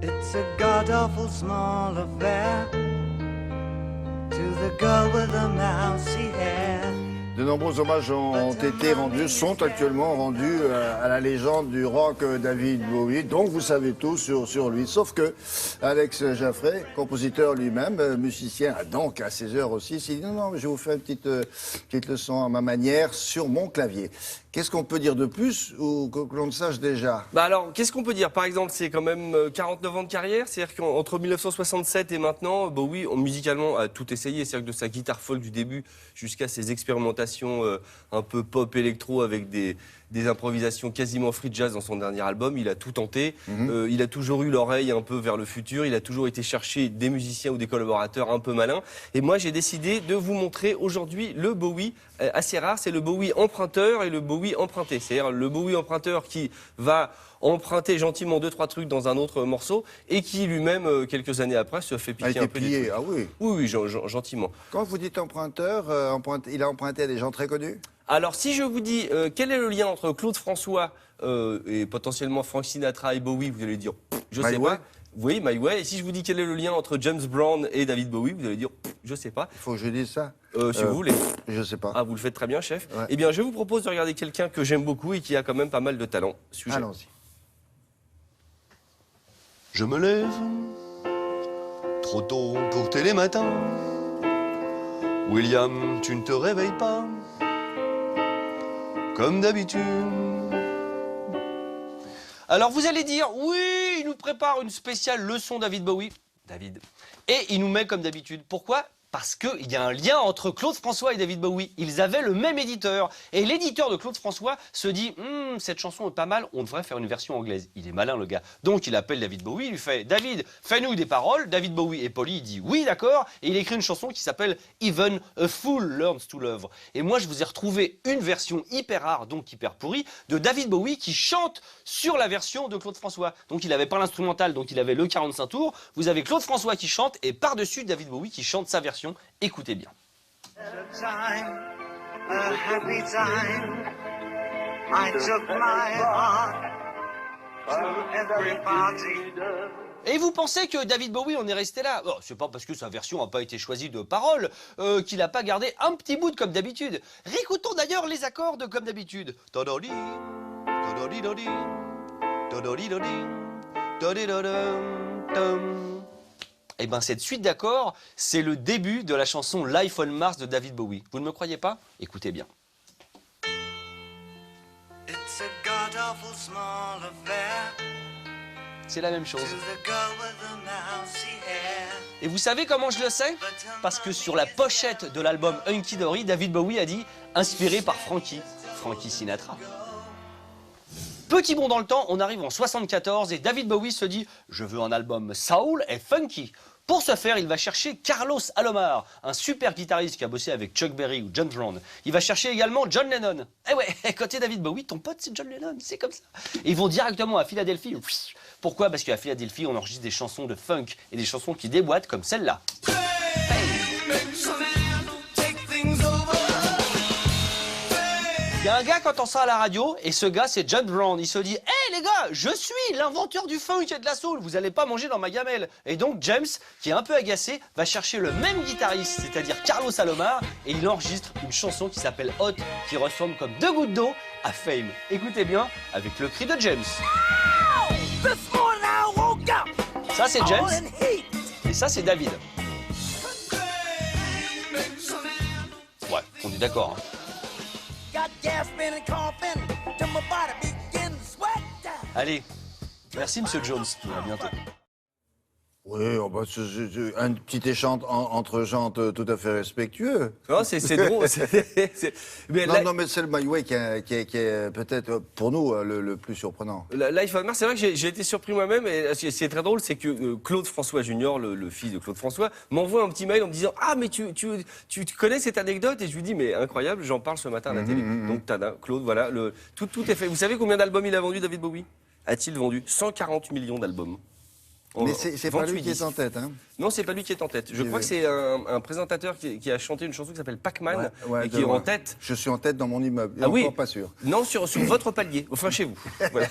It's a god-awful small affair to the girl with the mousy hair. De nombreux hommages ont été rendus, sont actuellement rendus à la légende du rock David Bowie. Donc vous savez tout sur lui. Sauf que Alex Jaffray, compositeur lui-même, musicien, donc à 16 heures aussi, s'est dit non, mais je vais vous faire une petite leçon à ma manière sur mon clavier. Qu'est-ce qu'on peut dire de plus ou que l'on ne sache déjà? Bah alors, qu'est-ce qu'on peut dire? Par exemple, c'est quand même 49 ans de carrière. C'est-à-dire qu'entre 1967 et maintenant, Bowie, musicalement, a tout essayé. C'est-à-dire que de sa guitare folk du début jusqu'à ses expérimentations un peu pop électro avec des improvisations quasiment free jazz dans son dernier album, il a tout tenté. Il a toujours eu l'oreille un peu vers le futur. Il a toujours été chercher des musiciens ou des collaborateurs un peu malins. Et moi, j'ai décidé de vous montrer aujourd'hui le Bowie assez rare. C'est le Bowie emprunteur et le Bowie emprunté. C'est-à-dire le Bowie emprunteur qui va emprunter gentiment 2-3 trucs dans un autre morceau et qui lui-même, quelques années après, se fait piquer un peu des trucs. Ah oui. Oui, gentiment. Quand vous dites emprunteur, il a emprunté à des gens très connus? Alors, si je vous dis quel est le lien entre Claude François et potentiellement Frank Sinatra et Bowie, vous allez dire, je sais pas. Oui, My Way. Et si je vous dis quel est le lien entre James Brown et David Bowie, vous allez dire, je sais pas. Il faut que je dise ça. Si vous voulez. Je sais pas. Ah, vous le faites très bien, chef. Ouais. Eh bien, je vous propose de regarder quelqu'un que j'aime beaucoup et qui a quand même pas mal de talent. Allons-y. Je me lève trop tôt pour Télématin. William, tu ne te réveilles pas comme d'habitude. Alors vous allez dire, oui, il nous prépare une spéciale leçon David Bowie. David. Et il nous met comme d'habitude. Pourquoi ? Parce qu'il y a un lien entre Claude François et David Bowie. Ils avaient le même éditeur. Et l'éditeur de Claude François se dit cette chanson est pas mal, on devrait faire une version anglaise. Il est malin, le gars. Donc il appelle David Bowie, il lui fait David, fais-nous des paroles. David Bowie est poli, il dit oui, d'accord. Et il écrit une chanson qui s'appelle Even a Fool Learns to Love. Et moi, je vous ai retrouvé une version hyper rare, donc hyper pourrie, de David Bowie qui chante sur la version de Claude François. Donc il avait pas l'instrumental, donc il avait le 45 tours. Vous avez Claude François qui chante et par-dessus David Bowie qui chante sa version. Écoutez bien. A happy time. I took my heart to every party. Et vous pensez que David Bowie en est resté là? Oh, c'est pas parce que sa version n'a pas été choisie de paroles qu'il n'a pas gardé un petit bout de comme d'habitude. Réécoutons d'ailleurs les accords de comme d'habitude. Todoli, todoli, dodi, todoli, dodi, todoli, dodum, tum. Eh bien, cette suite d'accords, c'est le début de la chanson Life on Mars de David Bowie. Vous ne me croyez pas? Écoutez bien. It's a god-awful small affair C'est la même chose. to the girl with the mousy hair. Et vous savez comment je le sais? Parce que sur la pochette de l'album Hunky Dory, David Bowie a dit « Inspiré par Frankie Sinatra ». Petit bond dans le temps, on arrive en 74 et David Bowie se dit « Je veux un album soul et funky ». Pour ce faire, il va chercher Carlos Alomar, un super guitariste qui a bossé avec Chuck Berry ou James Brown. Il va chercher également John Lennon. Eh ouais, côté David Bowie, ton pote c'est John Lennon, c'est comme ça. Et ils vont directement à Philadelphie. Pourquoi? Parce qu'à Philadelphie, on enregistre des chansons de funk et des chansons qui déboîtent comme celle-là. Il y a un gars qui entend ça à la radio, et ce gars, c'est John Brown. Il se dit « Hey les gars, je suis l'inventeur du funk et de la soul, vous allez pas manger dans ma gamelle !» Et donc James, qui est un peu agacé, va chercher le même guitariste, c'est-à-dire Carlos Alomar, et il enregistre une chanson qui s'appelle Hot, qui ressemble comme deux gouttes d'eau à Fame. Écoutez bien, avec le cri de James. Ça, c'est James, et ça, c'est David. Ouais, on est d'accord, hein. Allez, merci Monsieur Jones, à bientôt. Oui, oh bah, un petit échange entre gens tout à fait respectueux. Non, c'est drôle. Mais non, mais c'est le My Way qui est peut-être pour nous le plus surprenant. Life on Mars, c'est vrai que j'ai été surpris moi-même. Et c'est très drôle, c'est que Claude François Junior, le fils de Claude François, m'envoie un petit mail en me disant « Ah, mais tu connais cette anecdote ?» Et je lui dis « Mais incroyable, j'en parle ce matin à la télé. » Donc, tada, Claude, voilà, tout est fait. Vous savez combien d'albums il a vendu, David Bowie? A-t-il vendu 140 millions d'albums? Mais c'est pas lui qui est en tête, hein? Non, c'est pas lui qui est en tête. Je crois que c'est un présentateur qui a chanté une chanson qui s'appelle Pac-Man et qui est en tête. Je suis en tête dans mon immeuble. Ah oui. Encore pas sûr. Non, sur votre palier, enfin chez vous. Voilà.